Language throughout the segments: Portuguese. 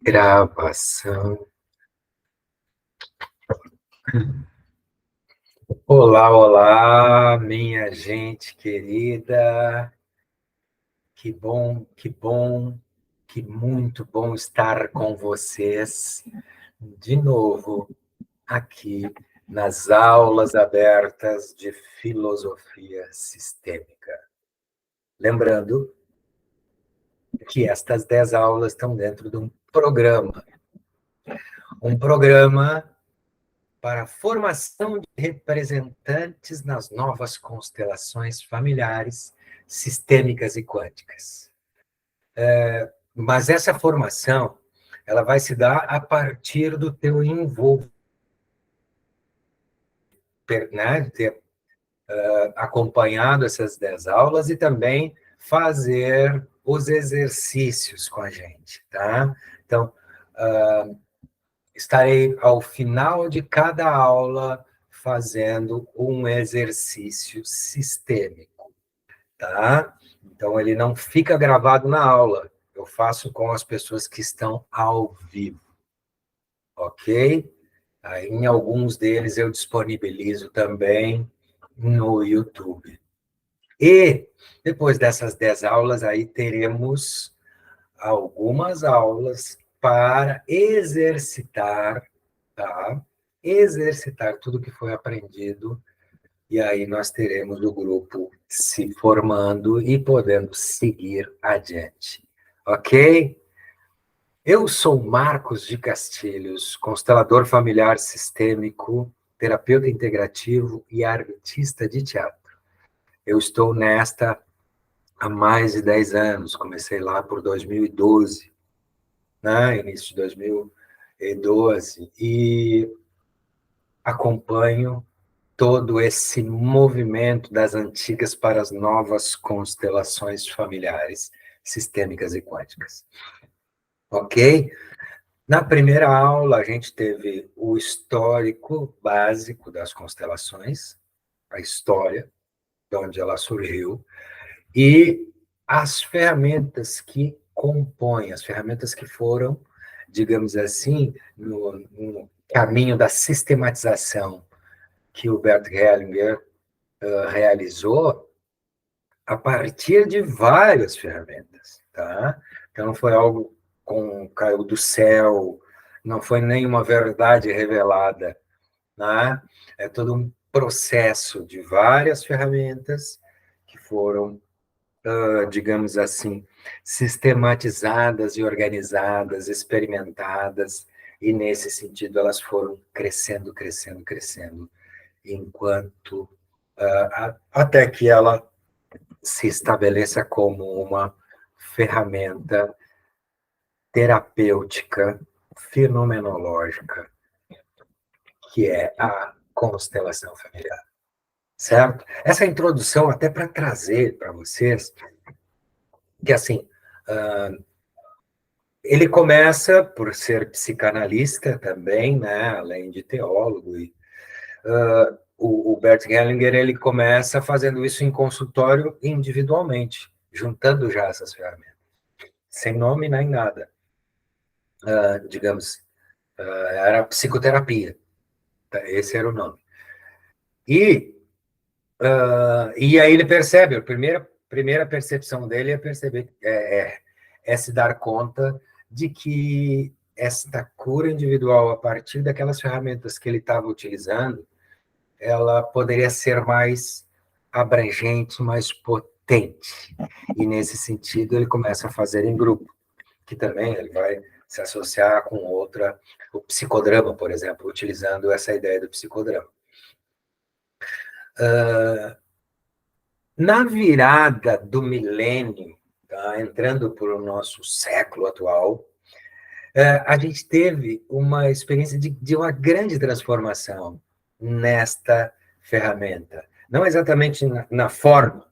Gravação. Olá, olá, minha gente querida. Que muito bom estar com vocês de novo aqui nas aulas abertas de filosofia sistêmica. Lembrando que estas 10 aulas estão dentro de um programa para a formação de representantes nas novas constelações familiares, sistêmicas e quânticas. Mas essa formação, ela vai se dar a partir do teu envolvimento, né, de ter acompanhado essas 10 aulas e também fazer os exercícios com a gente, tá? Então, estarei ao final de cada aula fazendo um exercício sistêmico, tá? Então, ele não fica gravado na aula, eu faço com as pessoas que estão ao vivo, ok? Aí, em alguns deles eu disponibilizo também no YouTube. E depois dessas 10 aulas, aí teremos algumas aulas para exercitar, tá? Exercitar tudo que foi aprendido, e aí nós teremos o grupo se formando e podendo seguir adiante. Ok? Eu sou Marcos de Castilhos, constelador familiar sistêmico, terapeuta integrativo e artista de teatro. Eu estou nesta há mais de 10 anos, comecei lá por 2012, né? Início de 2012, e acompanho todo esse movimento das antigas para as novas constelações familiares, sistêmicas e quânticas. Ok? Na primeira aula, a gente teve o histórico básico das constelações, a história, de onde ela surgiu, e as ferramentas que compõem, as ferramentas que foram, digamos assim, no caminho da sistematização que o Bert Hellinger realizou a partir de várias ferramentas, tá? Então não foi algo caiu do céu, não foi nenhuma verdade revelada, né? É todo um processo de várias ferramentas que foram, digamos assim, sistematizadas e organizadas, experimentadas, e nesse sentido elas foram crescendo, crescendo, crescendo, enquanto até que ela se estabeleça como uma ferramenta terapêutica, fenomenológica, que é a constelação familiar, certo? Essa introdução até para trazer para vocês que, assim, ele começa por ser psicanalista também, né, além de teólogo, e o Bert Hellinger, ele começa fazendo isso em consultório individualmente, juntando já essas ferramentas, sem nome nem nada. Digamos, era psicoterapia, esse era o nome. E aí ele percebe, a primeira percepção dele é perceber, é se dar conta de que esta cura individual, a partir daquelas ferramentas que ele estava utilizando, ela poderia ser mais abrangente, mais potente. E nesse sentido ele começa a fazer em grupo, que também ele vai se associar com outra, o psicodrama, por exemplo, utilizando essa ideia do psicodrama. Na virada do milênio, tá, entrando para o nosso século atual, a gente teve uma experiência de uma grande transformação nesta ferramenta. Não exatamente na forma,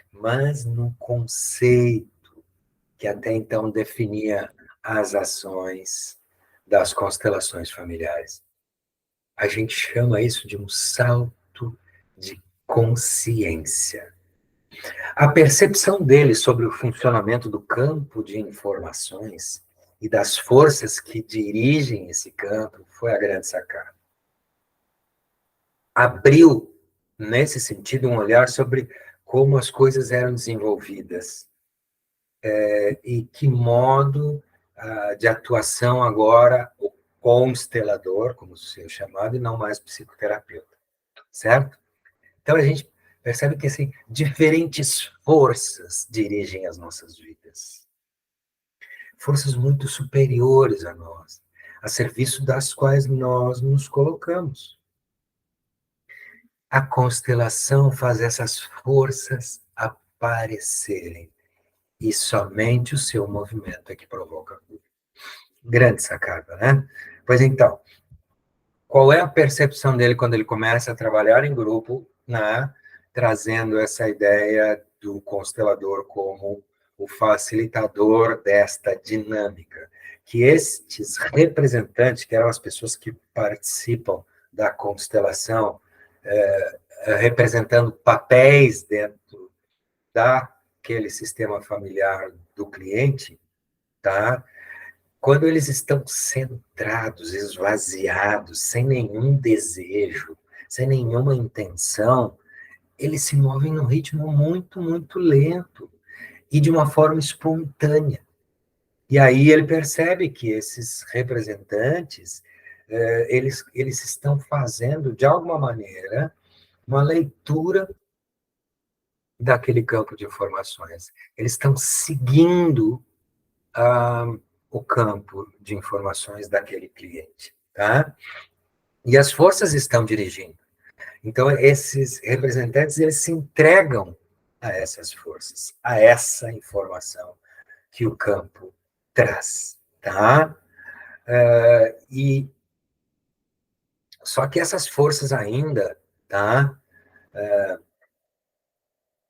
mas no conceito que até então definia as ações das constelações familiares. A gente chama isso de um salto de consciência. A percepção dele sobre o funcionamento do campo de informações e das forças que dirigem esse campo foi a grande sacada. Abriu, nesse sentido, um olhar sobre como as coisas eram desenvolvidas e que modo de atuação agora o constelador, como se é chamado, e não mais psicoterapeuta, certo? Então a gente percebe que assim, diferentes forças dirigem as nossas vidas. Forças muito superiores a nós, a serviço das quais nós nos colocamos. A constelação faz essas forças aparecerem e somente o seu movimento é que provoca a cura. Grande sacada, né? Pois então, qual é a percepção dele quando ele começa a trabalhar em grupo, né, trazendo essa ideia do constelador como o facilitador desta dinâmica? Que estes representantes, que eram as pessoas que participam da constelação, representando papéis dentro daquele sistema familiar do cliente, tá? Quando eles estão centrados, esvaziados, sem nenhum desejo, sem nenhuma intenção, eles se movem num ritmo muito, muito lento e de uma forma espontânea. E aí ele percebe que esses representantes, eles estão fazendo, de alguma maneira, uma leitura daquele campo de informações. Eles estão seguindo o campo de informações daquele cliente, tá? E as forças estão dirigindo. Então, esses representantes, eles se entregam a essas forças, a essa informação que o campo traz, tá? E só que essas forças ainda, tá?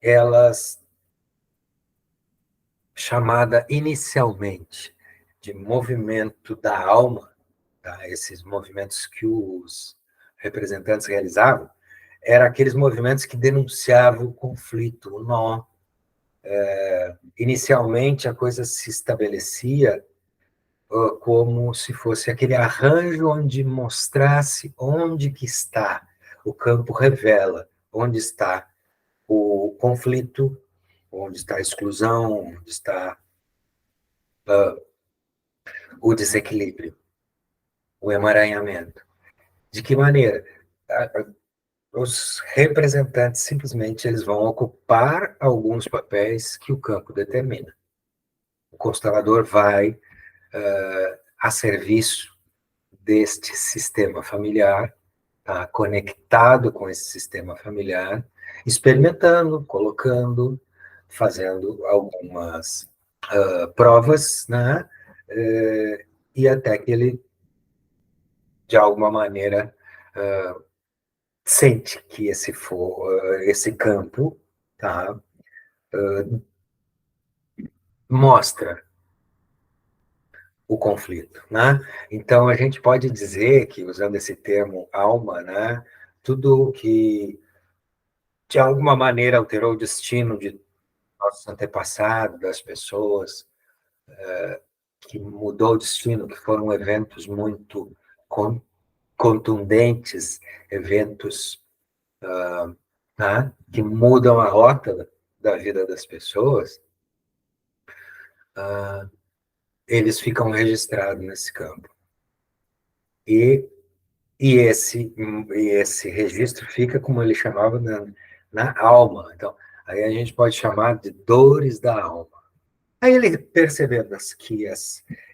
Elas, chamada inicialmente de movimento da alma, tá? Esses movimentos que os representantes realizavam, eram aqueles movimentos que denunciavam o conflito, o nó. Inicialmente, a coisa se estabelecia como se fosse aquele arranjo onde mostrasse onde que está. O campo revela onde está o conflito, onde está a exclusão, onde está o desequilíbrio, o emaranhamento. De que maneira? Os representantes simplesmente eles vão ocupar alguns papéis que o campo determina. O constelador vai a serviço deste sistema familiar, tá? Conectado com esse sistema familiar, experimentando, colocando, fazendo algumas provas, né? E até que ele, de alguma maneira, sente que esse campo, tá? Mostra o conflito, né? Então a gente pode dizer que, usando esse termo alma, né, tudo que de alguma maneira alterou o destino de nossos antepassados, das pessoas, que mudou o destino, que foram eventos muito contundentes, eventos né, que mudam a rota da vida das pessoas, eles ficam registrados nesse campo. E esse registro fica, como ele chamava, na alma. Então, aí a gente pode chamar de dores da alma. Aí ele percebendo que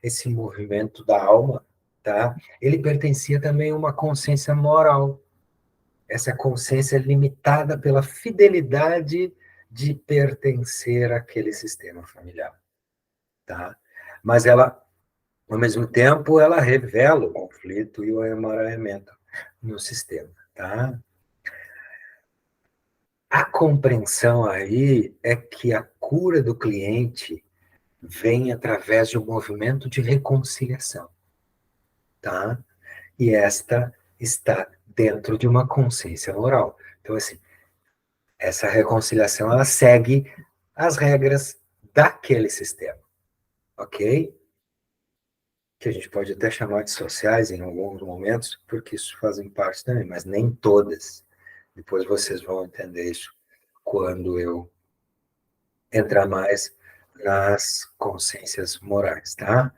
esse movimento da alma, tá? Ele pertencia também a uma consciência moral. Essa consciência limitada pela fidelidade de pertencer àquele sistema familiar, tá? Mas ela, ao mesmo tempo, ela revela o conflito e o emaranhamento no sistema, tá? A compreensão aí é que a cura do cliente vem através de um movimento de reconciliação, tá? E esta está dentro de uma consciência moral. Então, assim, essa reconciliação, ela segue as regras daquele sistema, ok? que a gente pode até chamar de sociais em alguns momentos, porque isso fazem parte também, mas nem todas. Depois vocês vão entender isso quando eu entrar mais nas consciências morais, tá?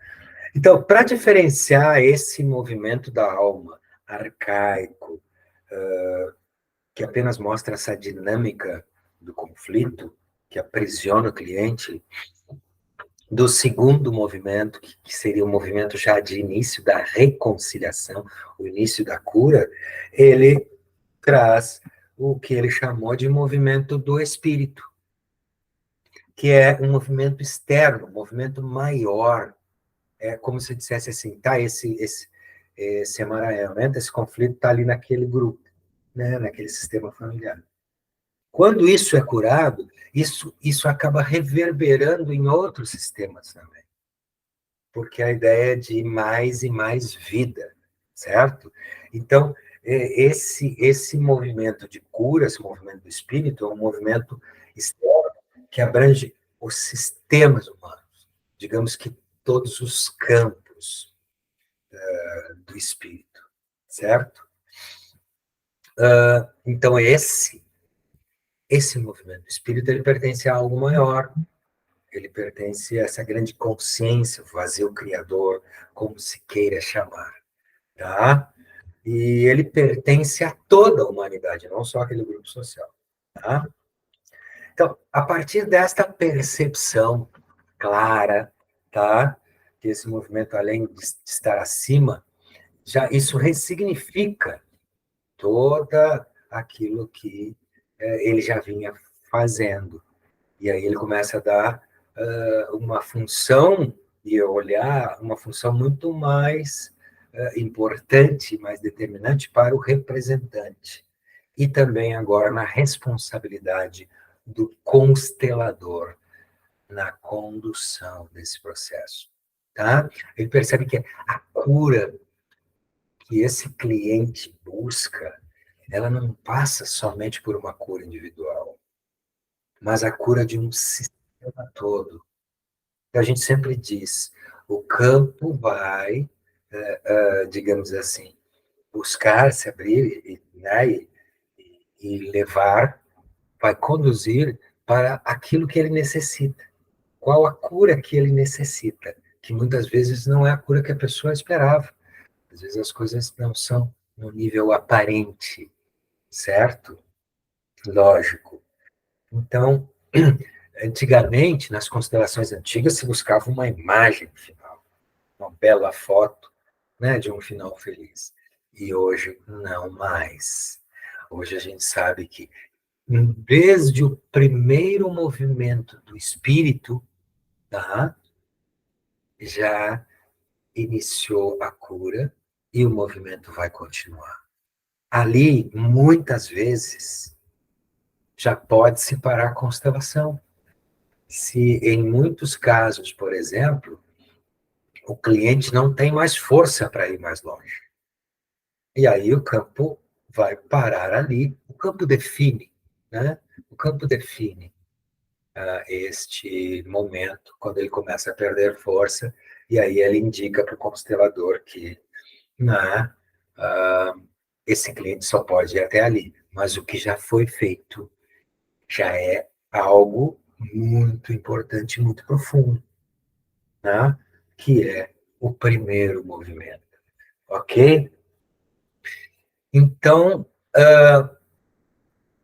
Então, para diferenciar esse movimento da alma arcaico, que apenas mostra essa dinâmica do conflito, que aprisiona o cliente, do segundo movimento, que seria o movimento já de início da reconciliação, o início da cura, ele traz o que ele chamou de movimento do espírito, que é um movimento externo, um movimento maior. É como se dissesse assim, tá, esse emaranhamento, esse conflito está ali naquele grupo, né, naquele sistema familiar. Quando isso é curado, isso acaba reverberando em outros sistemas também. Porque a ideia é de mais e mais vida, certo? Então, esse movimento de cura, esse movimento do espírito, é um movimento externo que abrange os sistemas humanos, digamos que todos os campos do espírito, certo? Então, esse movimento do espírito, ele pertence a algo maior, ele pertence a essa grande consciência, o vazio criador, como se queira chamar, tá? E ele pertence a toda a humanidade, não só aquele grupo social, tá? Então, a partir desta percepção clara, tá? Que esse movimento, além de estar acima, já isso ressignifica toda aquilo que ele já vinha fazendo. E aí ele começa a dar uma função e olhar uma função muito mais importante, mais determinante para o representante. E também agora na responsabilidade do constelador na condução desse processo. Tá? Ele percebe que a cura que esse cliente busca, ela não passa somente por uma cura individual, mas a cura de um sistema todo. A gente sempre diz, o campo vai, digamos assim, buscar se abrir né, e levar, vai conduzir para aquilo que ele necessita. Qual a cura que ele necessita? Que muitas vezes não é a cura que a pessoa esperava. Às vezes as coisas não são no nível aparente, certo? Lógico. Então, antigamente, nas constelações antigas, se buscava uma imagem final, uma bela foto, né, de um final feliz. E hoje, não mais. Hoje a gente sabe que, desde o primeiro movimento do espírito, tá, já iniciou a cura e o movimento vai continuar. Ali, muitas vezes, já pode se parar a constelação. Se em muitos casos, por exemplo, o cliente não tem mais força para ir mais longe. E aí o campo vai parar ali. O campo define, né? O campo define este momento, quando ele começa a perder força, e aí ele indica para o constelador que né, esse cliente só pode ir até ali. Mas o que já foi feito já é algo muito importante, muito profundo, né? Que é o primeiro movimento, ok? Então,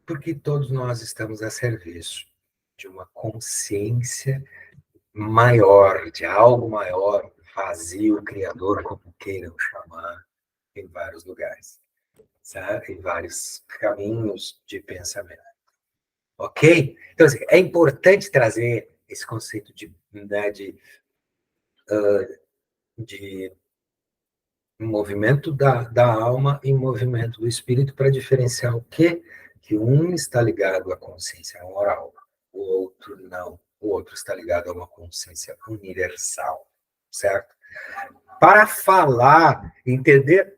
porque todos nós estamos a serviço de uma consciência maior, de algo maior, vazio, criador, como queiram chamar, em vários lugares, sabe? Em vários caminhos de pensamento, ok? Então, assim, é importante trazer esse conceito né, de movimento da alma e movimento do espírito para diferenciar o quê? Que um está ligado à consciência moral, o outro não. O outro está ligado a uma consciência universal, certo? Para falar, entender,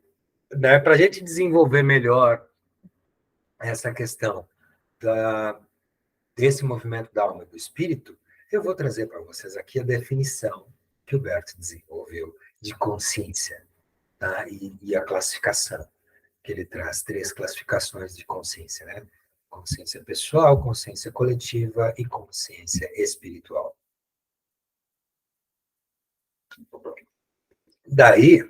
né, para a gente desenvolver melhor essa questão desse movimento da alma e do espírito, eu vou trazer para vocês aqui a definição Hilbert desenvolveu de consciência, tá? E a classificação, que ele traz 3 classificações de consciência, né? Consciência pessoal, consciência coletiva e consciência espiritual. Daí,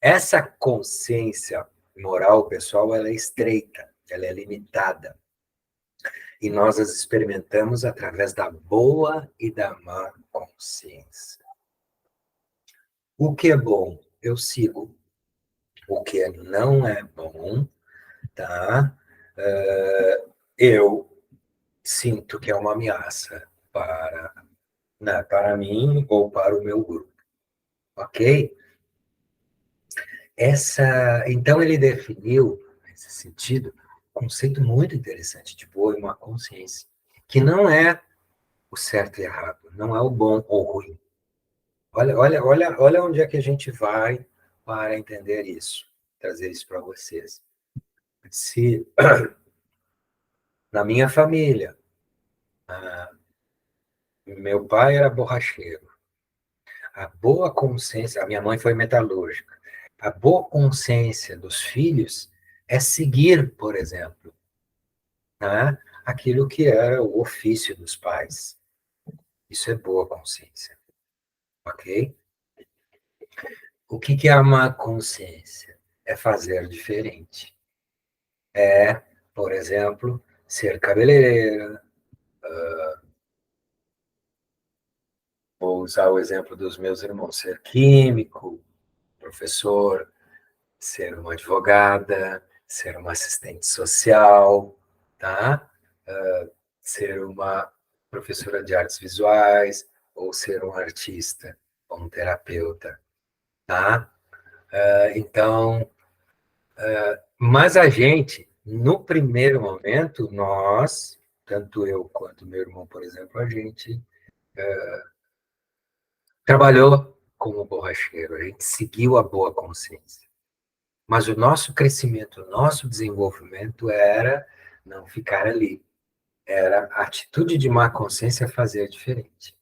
essa consciência moral, pessoal, ela é estreita, ela é limitada. E nós as experimentamos através da boa e da má consciência. O que é bom, eu sigo. O que não é bom, tá? Eu sinto que é uma ameaça para, né, para mim ou para o meu grupo, ok? Então ele definiu, nesse sentido, um conceito muito interessante de boa e má consciência, que não é o certo e errado, não é o bom ou o ruim. Olha onde é que a gente vai para entender isso, trazer isso para vocês. Se na minha família, meu pai era borracheiro, a boa consciência, a minha mãe foi metalúrgica, a boa consciência dos filhos é seguir, por exemplo, né, aquilo que era o ofício dos pais. Isso é boa consciência, ok? O que é a má consciência? É fazer diferente. É, por exemplo, ser cabeleireira, vou usar o exemplo dos meus irmãos, ser químico, professor, ser uma advogada, ser uma assistente social, tá? Ser uma professora de artes visuais, ou ser um artista, ou um terapeuta, tá? Então, mas a gente, no primeiro momento, nós, tanto eu quanto meu irmão, por exemplo, a gente trabalhou como borracheiro, a gente seguiu a boa consciência. Mas o nosso crescimento, o nosso desenvolvimento era não ficar ali. Era a atitude de má consciência fazer diferente,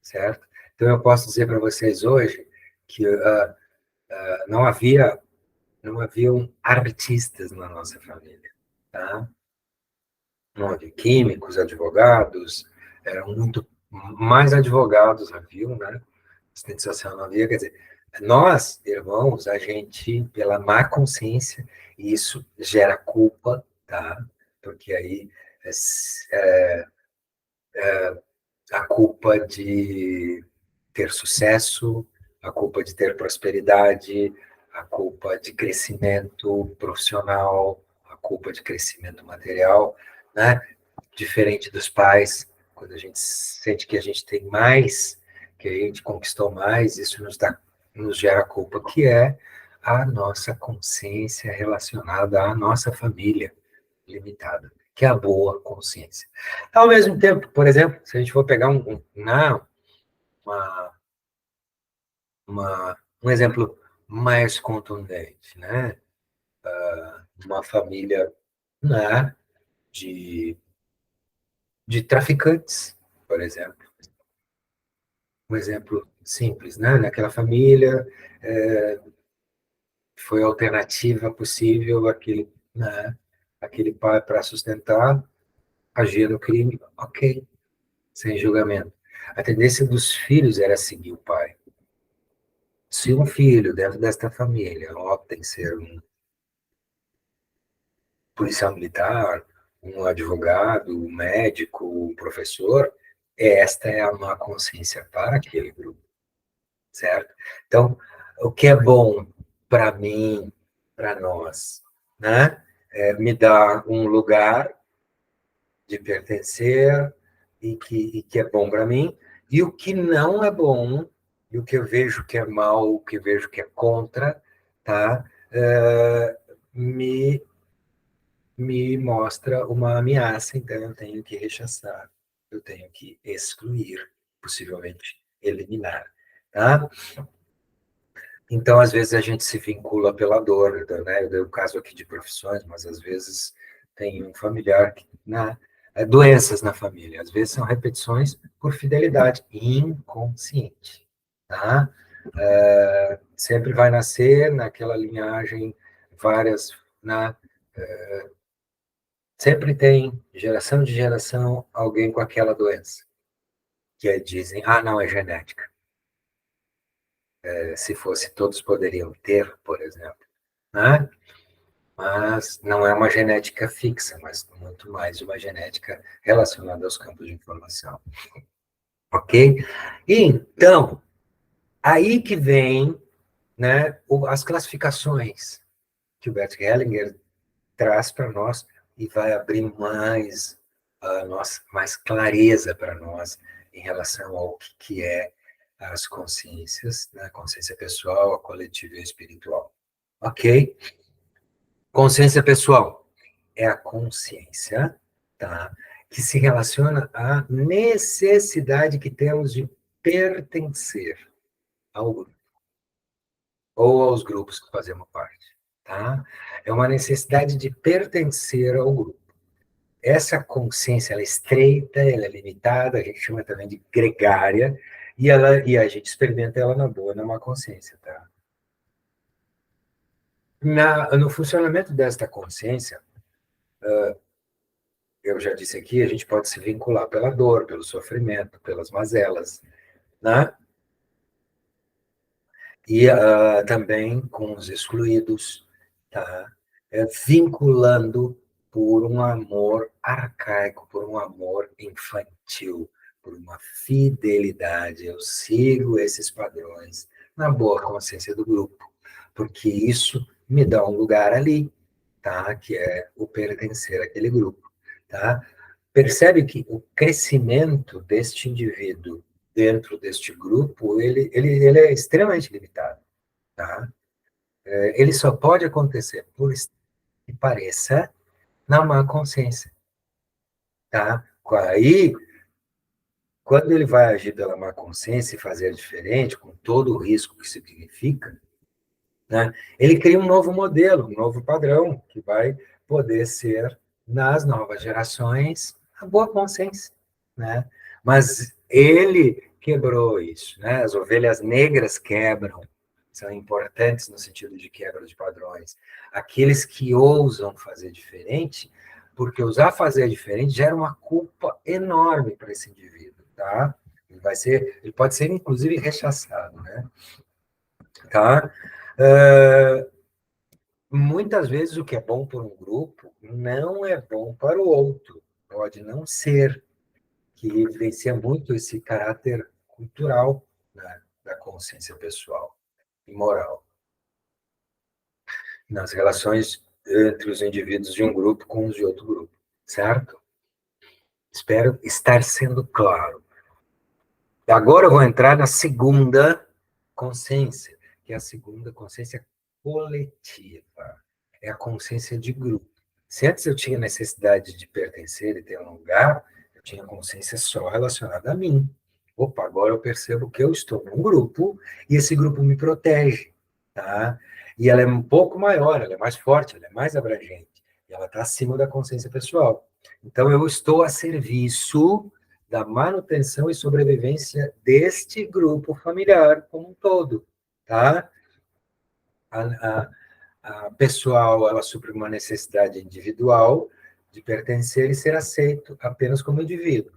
certo? Então eu posso dizer para vocês hoje que não haviam artistas na nossa família, tá? Não havia químicos, advogados, eram muito mais advogados haviam, né? Assistente social não havia, quer dizer, nós, irmãos, a gente, pela má consciência, isso gera culpa, tá? Porque aí a culpa de ter sucesso, a culpa de ter prosperidade, a culpa de crescimento profissional, a culpa de crescimento material, né? Diferente dos pais, quando a gente sente que a gente tem mais, que a gente conquistou mais, isso nos gera culpa, que é a nossa consciência relacionada à nossa família limitada, que é a boa consciência. Ao mesmo tempo, por exemplo, se a gente for pegar não, uma, um exemplo mais contundente, né? Uma família, né, de, de traficantes, por exemplo. Um exemplo simples, né? Naquela família, foi a alternativa possível né, aquele pai para sustentar, agir no crime, ok, sem julgamento. A tendência dos filhos era seguir o pai. Se um filho dentro desta família opta em ser um policial militar, um advogado, um médico, um professor, esta é a má consciência para aquele grupo, certo? Então, o que é bom para mim, para nós, né? Me dá um lugar de pertencer e que é bom para mim, e o que não é bom, e o que eu vejo que é mal, o que eu vejo que é contra, tá? Me mostra uma ameaça, então eu tenho que rechaçar, eu tenho que excluir, possivelmente eliminar, tá? Então, às vezes, a gente se vincula pela dor, né? Eu dei o caso aqui de profissões, mas às vezes tem um familiar que, né? doenças na família. Às vezes são repetições por fidelidade inconsciente, tá? Sempre vai nascer naquela linhagem várias, né? Sempre tem, geração de geração, alguém com aquela doença. Que dizem, não, é genética. Se fosse, todos poderiam ter, por exemplo, né? Mas não é uma genética fixa, mas muito mais uma genética relacionada aos campos de informação. Ok? Então, aí que vem, né, as classificações que o Bert Hellinger traz para nós e vai abrir mais clareza para nós em relação ao que é as consciências, né? A consciência pessoal, a coletiva e a espiritual. Ok? Consciência pessoal é a consciência, tá? Que se relaciona à necessidade que temos de pertencer ao grupo, ou aos grupos que fazemos parte, tá? É uma necessidade de pertencer ao grupo. Essa consciência, ela é estreita, ela é limitada, a gente chama também de gregária, e a gente experimenta ela na boa, na má consciência, tá? No funcionamento desta consciência, eu já disse aqui, a gente pode se vincular pela dor, pelo sofrimento, pelas mazelas, né? E também com os excluídos, tá? Vinculando por um amor arcaico, por um amor infantil, por uma fidelidade. Eu sigo esses padrões na boa consciência do grupo, porque isso me dá um lugar ali, tá? Que é o pertencer àquele grupo, tá? Percebe que o crescimento deste indivíduo dentro deste grupo, ele é extremamente limitado, tá? Ele só pode acontecer, por que pareça, na má consciência, tá? Aí, quando ele vai agir pela má consciência e fazer diferente, com todo o risco que isso significa, né? Ele cria um novo modelo, um novo padrão, que vai poder ser, nas novas gerações, a boa consciência, né? Mas ele quebrou isso, né? As ovelhas negras quebram, são importantes no sentido de quebra de padrões. Aqueles que ousam fazer diferente, porque ousar fazer diferente gera uma culpa enorme para esse indivíduo, tá? Ele pode ser, inclusive, rechaçado, né? Tá? Uh, Muitas vezes o que é bom para um grupo não é bom para o outro. Pode não ser, que evidencia muito esse caráter cultural, né, da consciência pessoal e moral nas relações entre os indivíduos de um grupo com os de outro grupo, certo? Espero estar sendo claro. Agora eu vou entrar na segunda consciência, que é a segunda consciência coletiva. É a consciência de grupo. Se antes eu tinha necessidade de pertencer e ter um lugar, eu tinha consciência só relacionada a mim. Opa, agora eu percebo que eu estou num grupo e esse grupo me protege, tá? E ela é um pouco maior, ela é mais forte, ela é mais abrangente. E ela está acima da consciência pessoal. Então, eu estou a serviço da manutenção e sobrevivência deste grupo familiar como um todo, tá? A, a pessoal, ela supre uma necessidade individual de pertencer e ser aceito apenas como indivíduo.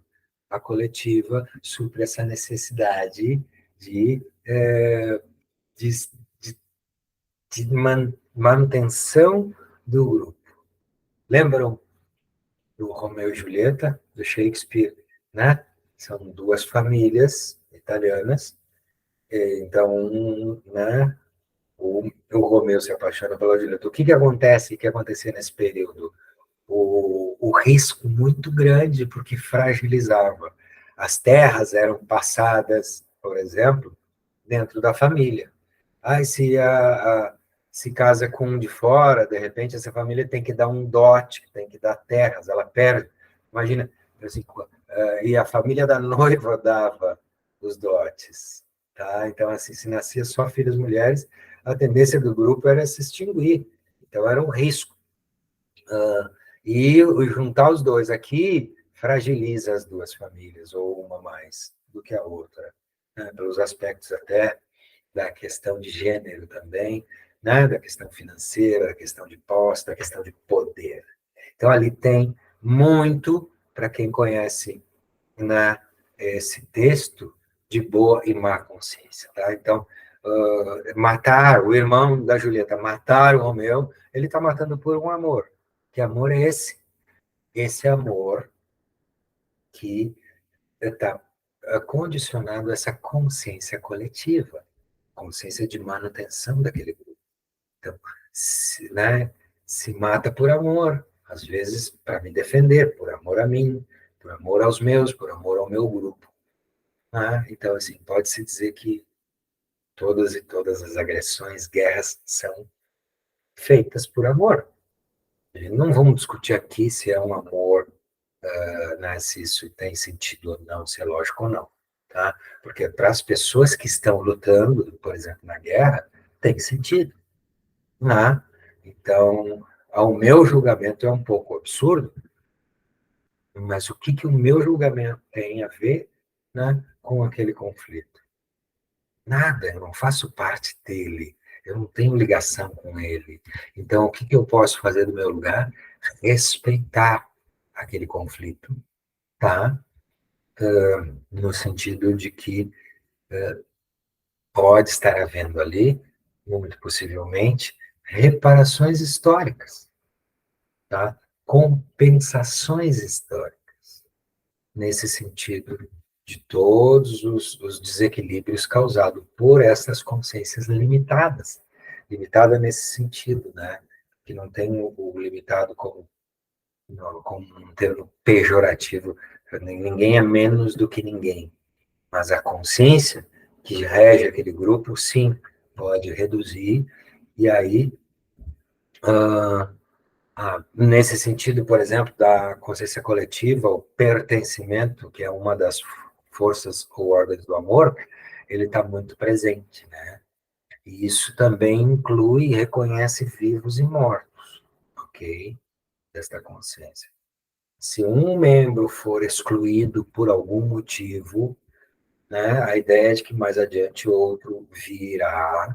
A coletiva supre essa necessidade de, de, de, de manutenção do grupo. Lembram do Romeu e Julieta, do Shakespeare, né? São duas famílias italianas, então, né, o Romeu se apaixona pela Julieta. O que acontece, o que acontecia nesse período? O risco muito grande, porque fragilizava. As terras eram passadas, por exemplo, dentro da família. Se casa com um de fora, de repente essa família tem que dar um dote, tem que dar terras, ela perde. Imagina, assim, e a família da noiva dava os dotes. Tá? Então, assim, se nascia só filhas mulheres, a tendência do grupo era se extinguir. Então, era um risco. E juntar os dois aqui fragiliza as duas famílias, ou uma mais do que a outra, né? Pelos aspectos até da questão de gênero também, né? Da questão financeira, da questão de posse, da questão de poder. Então, ali tem muito, para quem conhece, né, esse texto, de boa e má consciência. Tá? Então, matar o irmão da Julieta, matar o Romeu, ele está matando por um amor. Que amor é esse? Esse amor que está condicionado a essa consciência coletiva, consciência de manutenção daquele grupo. Então, né, se mata por amor, às vezes para me defender, por amor a mim, por amor aos meus, por amor ao meu grupo. Então, assim, pode-se dizer que todas e todas as agressões, guerras, são feitas por amor. Não vamos discutir aqui se é um amor, né, se isso tem sentido ou não, se é lógico ou não. Tá? Porque para as pessoas que estão lutando, por exemplo, na guerra, tem sentido. Né? Então, ao meu julgamento é um pouco absurdo, mas o que o meu julgamento tem a ver, né, com aquele conflito? Nada, eu não faço parte dele, eu não tenho ligação com ele. Então, o que eu posso fazer do meu lugar? Respeitar aquele conflito, tá? No sentido de que pode estar havendo ali, muito possivelmente, reparações históricas, tá? Compensações históricas, nesse sentido de todos os desequilíbrios causados por essas consciências limitadas. Limitada nesse sentido, né? Que não tem o limitado como um termo pejorativo. Ninguém é menos do que ninguém. Mas a consciência que rege aquele grupo, sim, pode reduzir. E aí, nesse sentido, por exemplo, da consciência coletiva, o pertencimento, que é uma das forças ou ordens do amor, ele está muito presente, né? E isso também inclui e reconhece vivos e mortos, ok? Desta consciência. Se um membro for excluído por algum motivo, né, a ideia é de que mais adiante outro virá,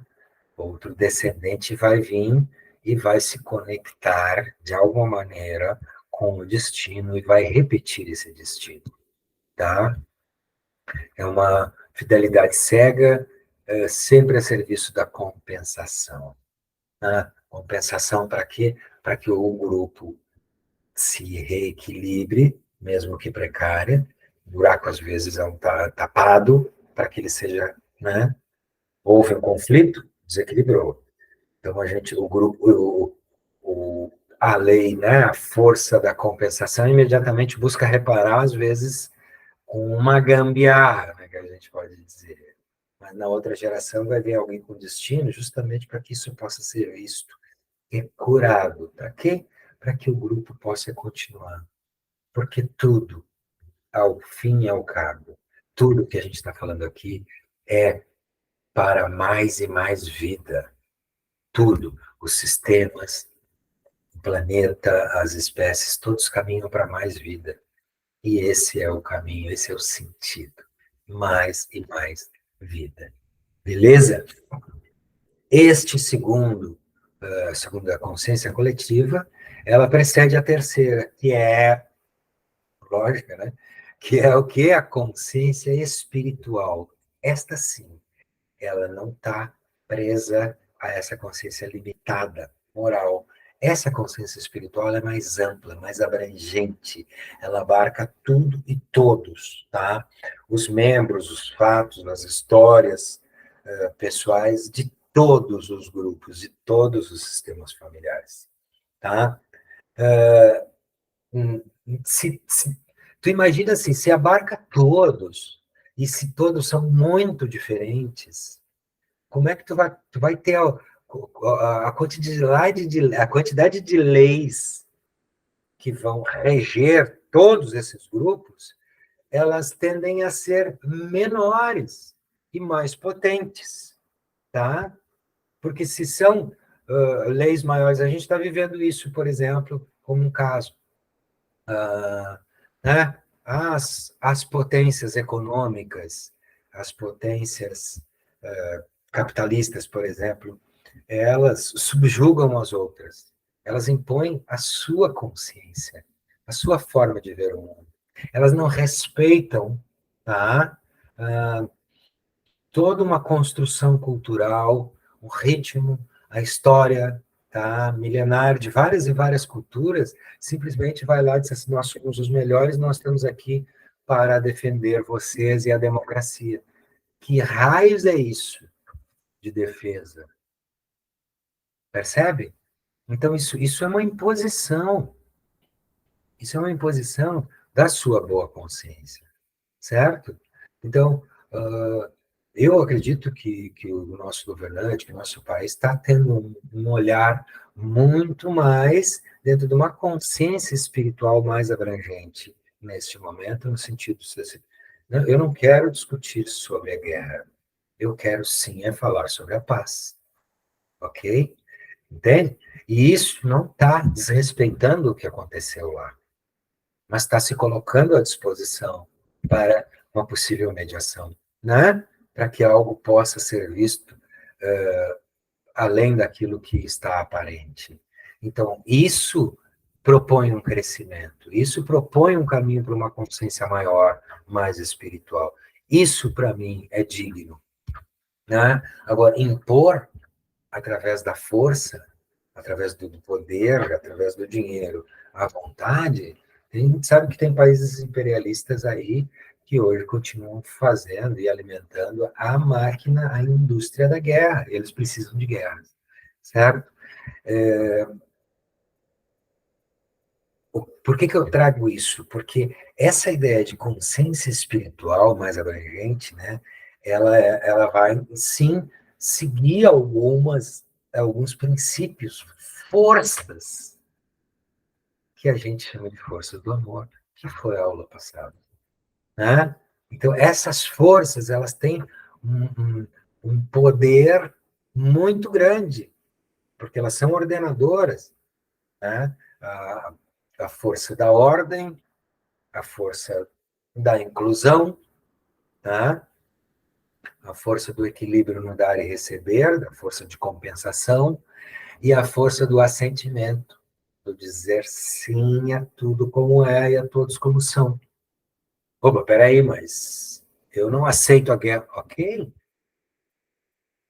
outro descendente vai vir e vai se conectar de alguma maneira com o destino e vai repetir esse destino, tá? É uma fidelidade cega, sempre a serviço da compensação. Né? Compensação para quê? Para que o grupo se reequilibre, mesmo que precária. O buraco, às vezes, é tapado para que ele seja, né? Houve um conflito, desequilibrou. Então, o grupo, a lei, né, a força da compensação, imediatamente busca reparar, às vezes, com uma gambiarra, né, que a gente pode dizer. Mas na outra geração vai vir alguém com destino, justamente para que isso possa ser visto e curado. Para quê? Para que o grupo possa continuar. Porque tudo, ao fim e ao cabo, tudo que a gente está falando aqui é para mais e mais vida. Tudo, os sistemas, o planeta, as espécies, todos caminham para mais vida. E esse é o caminho, esse é o sentido. Mais e mais vida. Beleza? Este segunda consciência coletiva, ela precede a terceira, que é, lógica, né? Que é o que? A consciência espiritual. Esta sim, ela não está presa a essa consciência limitada, moral. Essa consciência espiritual é mais ampla, mais abrangente, ela abarca tudo e todos, tá? Os membros, os fatos, as histórias pessoais de todos os grupos, de todos os sistemas familiares, tá? Tu imagina assim, se abarca todos, e se todos são muito diferentes, como é que tu vai ter a quantidade de leis que vão reger todos esses grupos, elas tendem a ser menores e mais potentes, tá? Porque se são leis maiores, a gente está vivendo isso, por exemplo, como um caso. né? As potências econômicas, as potências capitalistas, por exemplo, elas subjugam as outras. Elas impõem a sua consciência, a sua forma de ver o mundo. Elas não respeitam, tá? Ah, toda uma construção cultural, o ritmo, a história, tá? Milenar de várias e várias culturas, simplesmente vai lá e diz assim, nós somos os melhores, nós estamos aqui para defender vocês e a democracia. Que raios é isso de defesa? Percebe? Então, isso é uma imposição. Isso é uma imposição da sua boa consciência, certo? Então, eu acredito que o nosso governante, que o nosso país está tendo um olhar muito mais dentro de uma consciência espiritual mais abrangente neste momento, no sentido de eu não quero discutir sobre a guerra, eu quero sim é falar sobre a paz, ok? Entende? E isso não está desrespeitando o que aconteceu lá, mas está se colocando à disposição para uma possível mediação, né? Para que algo possa ser visto além daquilo que está aparente. Então, isso propõe um crescimento, isso propõe um caminho para uma consciência maior, mais espiritual. Isso, para mim, é digno, né? Agora, impor através da força, através do poder, através do dinheiro, à vontade, a gente sabe que tem países imperialistas aí que hoje continuam fazendo e alimentando a máquina, a indústria da guerra. Eles precisam de guerra, certo? Por que eu trago isso? Porque essa ideia de consciência espiritual mais abrangente, né, ela vai, sim, seguir alguns princípios, forças, que a gente chama de forças do amor, que foi a aula passada, né? Então, essas forças, elas têm um, um, um poder muito grande, porque elas são ordenadoras, né? A força da ordem, a força da inclusão, tá? A força do equilíbrio no dar e receber, a força de compensação, e a força do assentimento, do dizer sim a tudo como é e a todos como são. Opa, peraí, mas eu não aceito a guerra. Ok,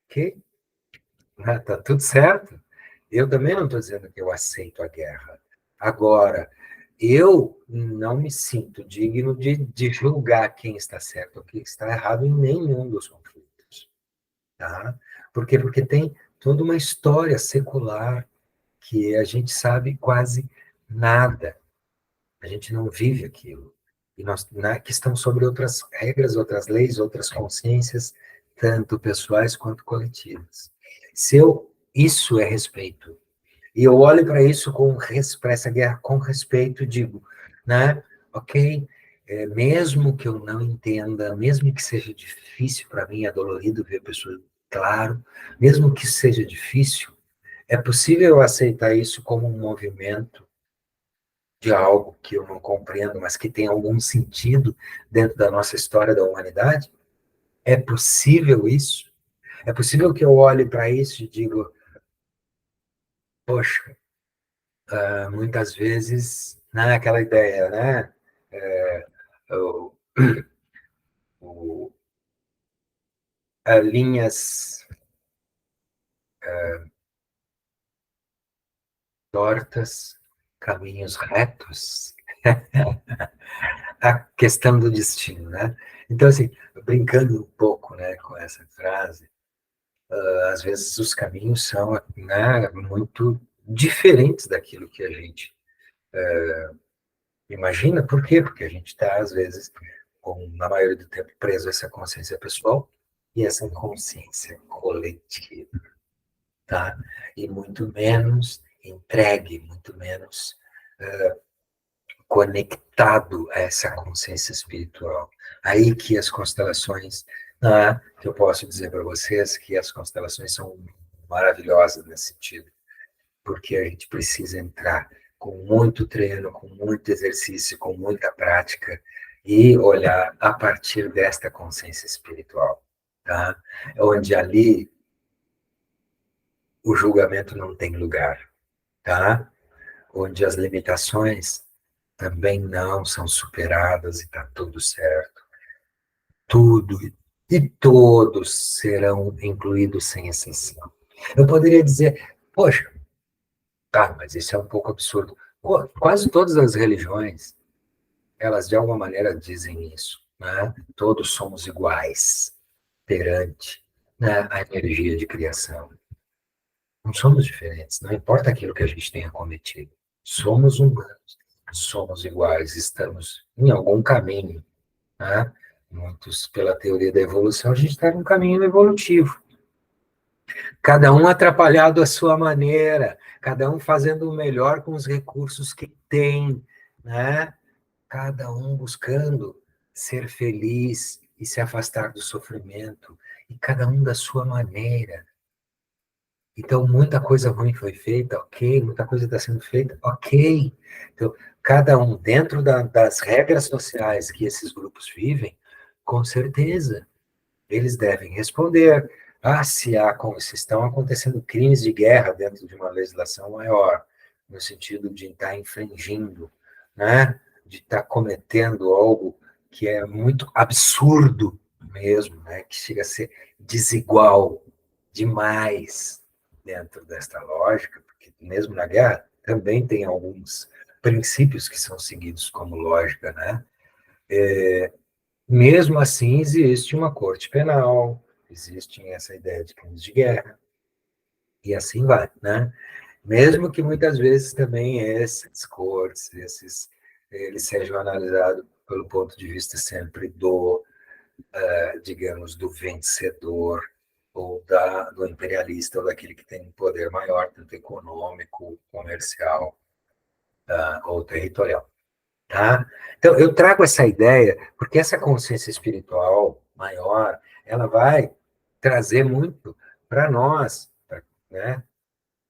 ok, tá tudo certo. Eu também não estou dizendo que eu aceito a guerra. Agora, eu não me sinto digno de julgar quem está certo ou quem está errado em nenhum dos conflitos. Tá? Por quê? Porque tem toda uma história secular que a gente sabe quase nada. A gente não vive aquilo. E nós, que estão sobre outras regras, outras leis, outras consciências, tanto pessoais quanto coletivas. Se eu, isso é respeito. E eu olho para isso para essa guerra com respeito, digo, né? Ok, mesmo que eu não entenda, mesmo que seja difícil para mim, é dolorido ver pessoas, claro, mesmo que seja difícil, é possível eu aceitar isso como um movimento de algo que eu não compreendo, mas que tem algum sentido dentro da nossa história da humanidade? É possível isso? É possível que eu olhe para isso e digo, poxa, muitas vezes, né, aquela ideia, né? O, o, linhas tortas, caminhos retos, a questão do destino, né? Então, assim, brincando um pouco, né, com essa frase, às vezes os caminhos são, né, muito diferentes daquilo que a gente imagina. Por quê? Porque a gente está, às vezes, na maioria do tempo, preso a essa consciência pessoal e essa consciência coletiva, tá? E muito menos entregue, muito menos conectado a essa consciência espiritual. Aí que as constelações, que eu posso dizer para vocês que as constelações são maravilhosas nesse sentido, porque a gente precisa entrar com muito treino, com muito exercício, com muita prática, e olhar a partir desta consciência espiritual, tá? Onde ali o julgamento não tem lugar, tá? Onde as limitações também não são superadas e está tudo certo. Tudo e todos serão incluídos sem exceção. Eu poderia dizer, poxa, tá, mas isso é um pouco absurdo. Quase todas as religiões, elas de alguma maneira dizem isso, né? Todos somos iguais perante, né, a energia de criação. Não somos diferentes, não importa aquilo que a gente tenha cometido. Somos humanos, somos iguais, estamos em algum caminho, né? Muitos, pela teoria da evolução, a gente está num caminho evolutivo. Cada um atrapalhado à sua maneira, cada um fazendo o melhor com os recursos que tem, né? Cada um buscando ser feliz e se afastar do sofrimento, e cada um da sua maneira. Então, muita coisa ruim foi feita, ok. Muita coisa está sendo feita, ok. Então, cada um dentro das regras sociais que esses grupos vivem, com certeza, eles devem responder. Ah, se estão acontecendo crimes de guerra dentro de uma legislação maior, no sentido de estar infringindo, né? De estar cometendo algo que é muito absurdo mesmo, né? Que chega a ser desigual demais dentro desta lógica, porque mesmo na guerra também tem alguns princípios que são seguidos como lógica, né? Mesmo assim, existe uma corte penal, existe essa ideia de crimes de guerra, e assim vai, né? Mesmo que muitas vezes também esses cortes, eles sejam analisados pelo ponto de vista sempre do, digamos, do vencedor, ou do imperialista, ou daquele que tem um poder maior, tanto econômico, comercial, ou territorial. Tá? Então, eu trago essa ideia porque essa consciência espiritual maior, ela vai trazer muito para nós, né?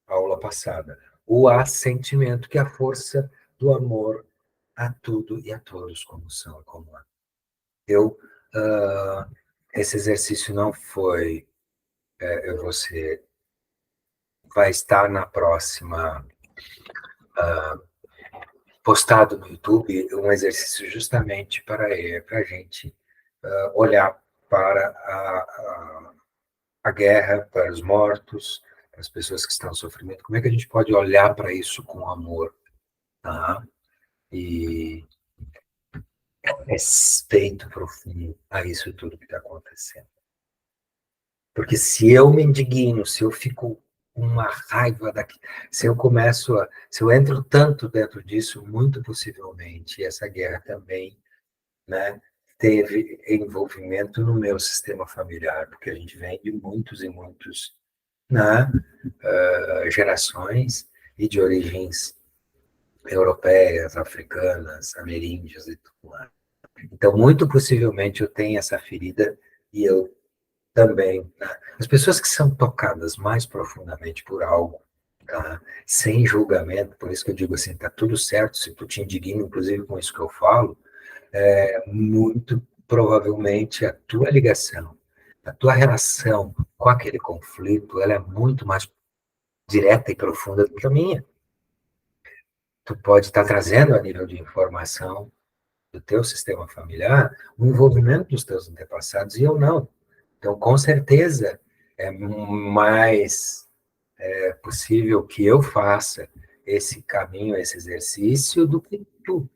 Aula passada, o assentimento, que é a força do amor a tudo e a todos como são, como é. Eu, uh, esse exercício não foi, você vai estar na próxima, postado no YouTube, um exercício justamente para a gente olhar para a guerra, para os mortos, para as pessoas que estão sofrendo. Como é que a gente pode olhar para isso com amor, tá? E respeito profundo a isso tudo que está acontecendo. Porque se eu me indigno, se eu fico com uma raiva daqui, se eu entro tanto dentro disso, muito possivelmente essa guerra também, né, teve envolvimento no meu sistema familiar, porque a gente vem de muitos e muitos, né, gerações e de origens europeias, africanas, ameríndias e tudo mais. Então, muito possivelmente eu tenho essa ferida e eu também. Né? As pessoas que são tocadas mais profundamente por algo, tá? Sem julgamento, por isso que eu digo assim, tá tudo certo se tu te indigna, inclusive com isso que eu falo, muito provavelmente a tua ligação, a tua relação com aquele conflito, ela é muito mais direta e profunda do que a minha. Tu pode estar trazendo a nível de informação do teu sistema familiar o envolvimento dos teus antepassados e eu não. Então, com certeza, é mais possível que eu faça esse caminho, esse exercício, do que tu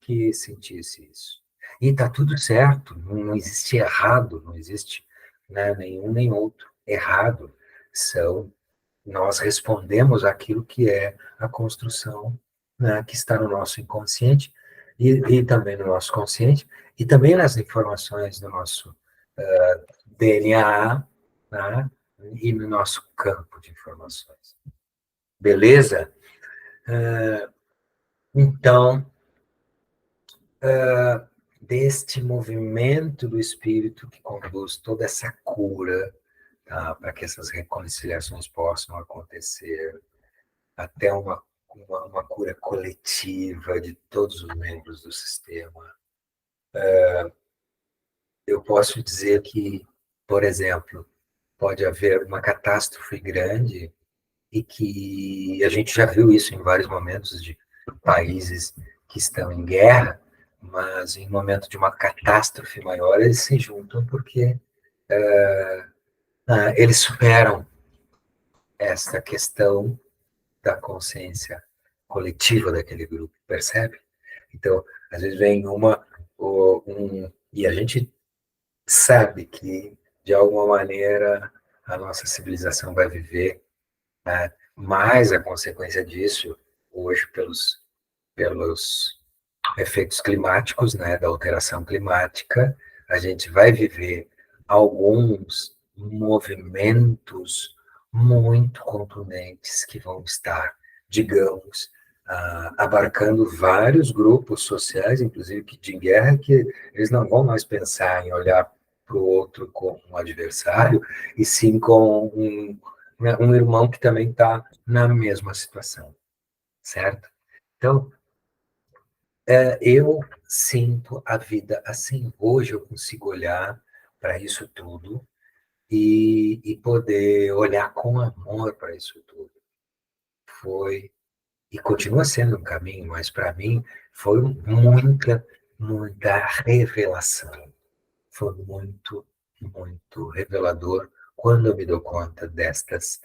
que sentisse isso. E está tudo certo, não existe errado, não existe, né, nenhum nem outro. Errado são nós respondemos aquilo que é a construção, né, que está no nosso inconsciente e também no nosso consciente, e também nas informações do nosso DNA, né, e no nosso campo de informações. Beleza? Então, deste movimento do espírito que conduz toda essa cura, tá, para que essas reconciliações possam acontecer, até uma uma cura coletiva de todos os membros do sistema. Eu posso dizer que, por exemplo, pode haver uma catástrofe grande e que a gente já viu isso em vários momentos de países que estão em guerra, mas em momento de uma catástrofe maior eles se juntam porque eles superam essa questão da consciência coletiva daquele grupo, percebe? Então, às vezes vem e a gente sabe que, de alguma maneira, a nossa civilização vai viver, né, mais a consequência disso, hoje, pelos efeitos climáticos, né, da alteração climática, a gente vai viver alguns movimentos muito contundentes que vão estar, digamos, abarcando vários grupos sociais, inclusive de guerra, que eles não vão mais pensar em olhar para o outro como um adversário, e sim com um irmão que também está na mesma situação, certo? Então, eu sinto a vida assim. Hoje eu consigo olhar para isso tudo e poder olhar com amor para isso tudo. Foi, e continua sendo um caminho, mas para mim foi muita, muita revelação. Foi muito, muito revelador quando eu me dou conta dessas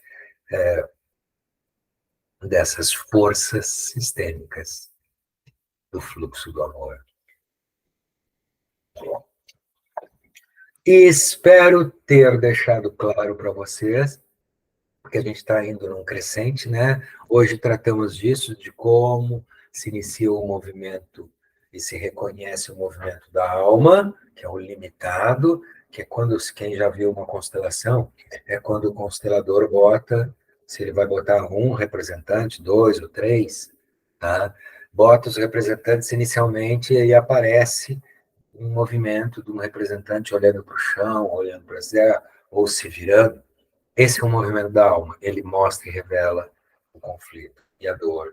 forças sistêmicas do fluxo do amor. E espero ter deixado claro para vocês, porque a gente está indo num crescente, né? Hoje tratamos disso, de como se inicia o movimento e se reconhece o movimento da alma, que é o limitado, que é quando, quem já viu uma constelação, é quando o constelador bota, se ele vai botar um representante, dois ou três, tá? Bota os representantes inicialmente e aí aparece um movimento de um representante olhando para o chão, olhando para a terra, ou se virando. Esse é o movimento da alma. Ele mostra e revela o conflito e a dor,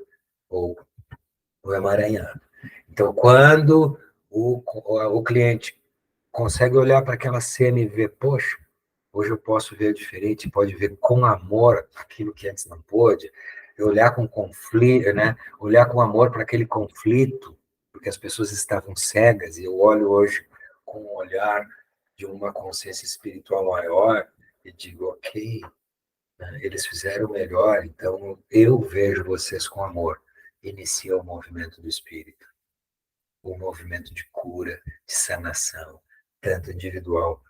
ou o emaranhado. Então, quando o cliente consegue olhar para aquela cena e ver, poxa, hoje eu posso ver diferente, pode ver com amor aquilo que antes não pôde, olhar com conflito, né? Olhar com amor para aquele conflito, porque as pessoas estavam cegas, e eu olho hoje com um olhar de uma consciência espiritual maior e digo, ok, né, eles fizeram o melhor, então eu vejo vocês com amor. Inicia o movimento do espírito, o movimento de cura, de sanação, tanto individual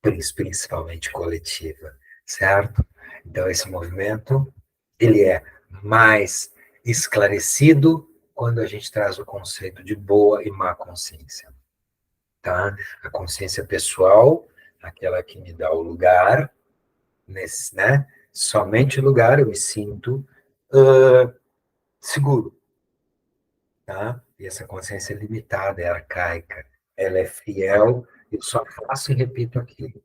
principalmente coletiva, certo? Então, esse movimento, ele é mais esclarecido quando a gente traz o conceito de boa e má consciência, tá? A consciência pessoal, aquela que me dá o lugar, né? Somente o lugar eu me sinto seguro, tá? E essa consciência é limitada, é arcaica, ela é fiel, eu só faço e repito aquilo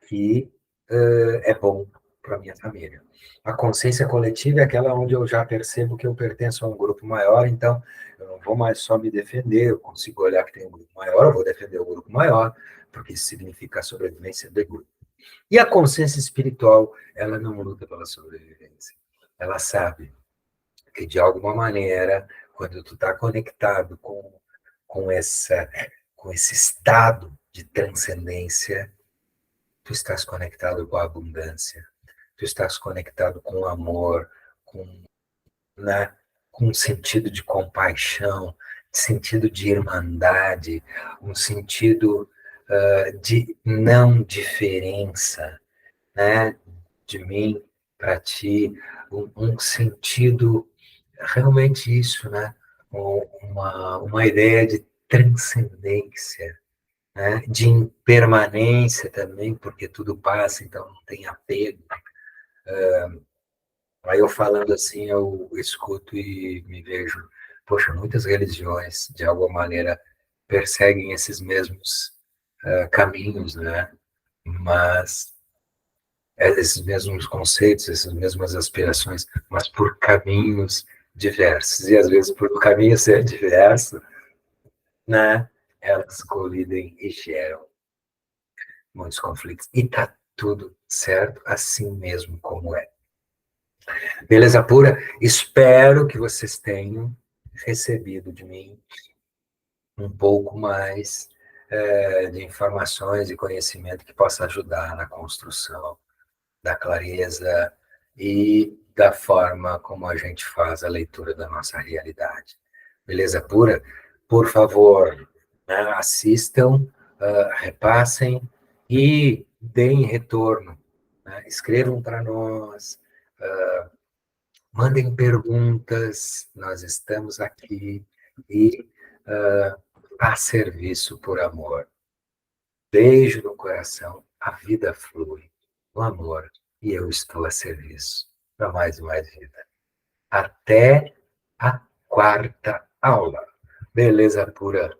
que é bom para a minha família. A consciência coletiva é aquela onde eu já percebo que eu pertenço a um grupo maior, então eu não vou mais só me defender, eu consigo olhar que tem um grupo maior, eu vou defender o grupo maior, porque isso significa a sobrevivência do grupo. E a consciência espiritual, ela não luta pela sobrevivência. Ela sabe que, de alguma maneira, quando tu está conectado com, essa, com esse estado de transcendência, tu estás conectado com a abundância, tu estás conectado com o amor, com, né, com um sentido de compaixão, sentido de irmandade, um sentido de não diferença, né, de mim para ti, um sentido, realmente isso, né, uma ideia de transcendência, né? De impermanência também, porque tudo passa, então não tem apego. Aí eu falando assim, eu escuto e me vejo, poxa, muitas religiões, de alguma maneira, perseguem esses mesmos caminhos, né? Mas esses mesmos conceitos, essas mesmas aspirações, mas por caminhos diversos, e às vezes por o caminho ser diverso, né, elas colidem e geram muitos conflitos. E tá tudo certo, assim mesmo como é. Beleza pura? Espero que vocês tenham recebido de mim um pouco mais de informações e conhecimento que possa ajudar na construção da clareza e da forma como a gente faz a leitura da nossa realidade. Beleza pura? Por favor, né, assistam, repassem e deem retorno. Né? Escrevam para nós, mandem perguntas, nós estamos aqui e a serviço por amor. Beijo no coração, a vida flui, o amor, e eu estou a serviço para mais e mais vida. Até a quarta aula. Beleza pura.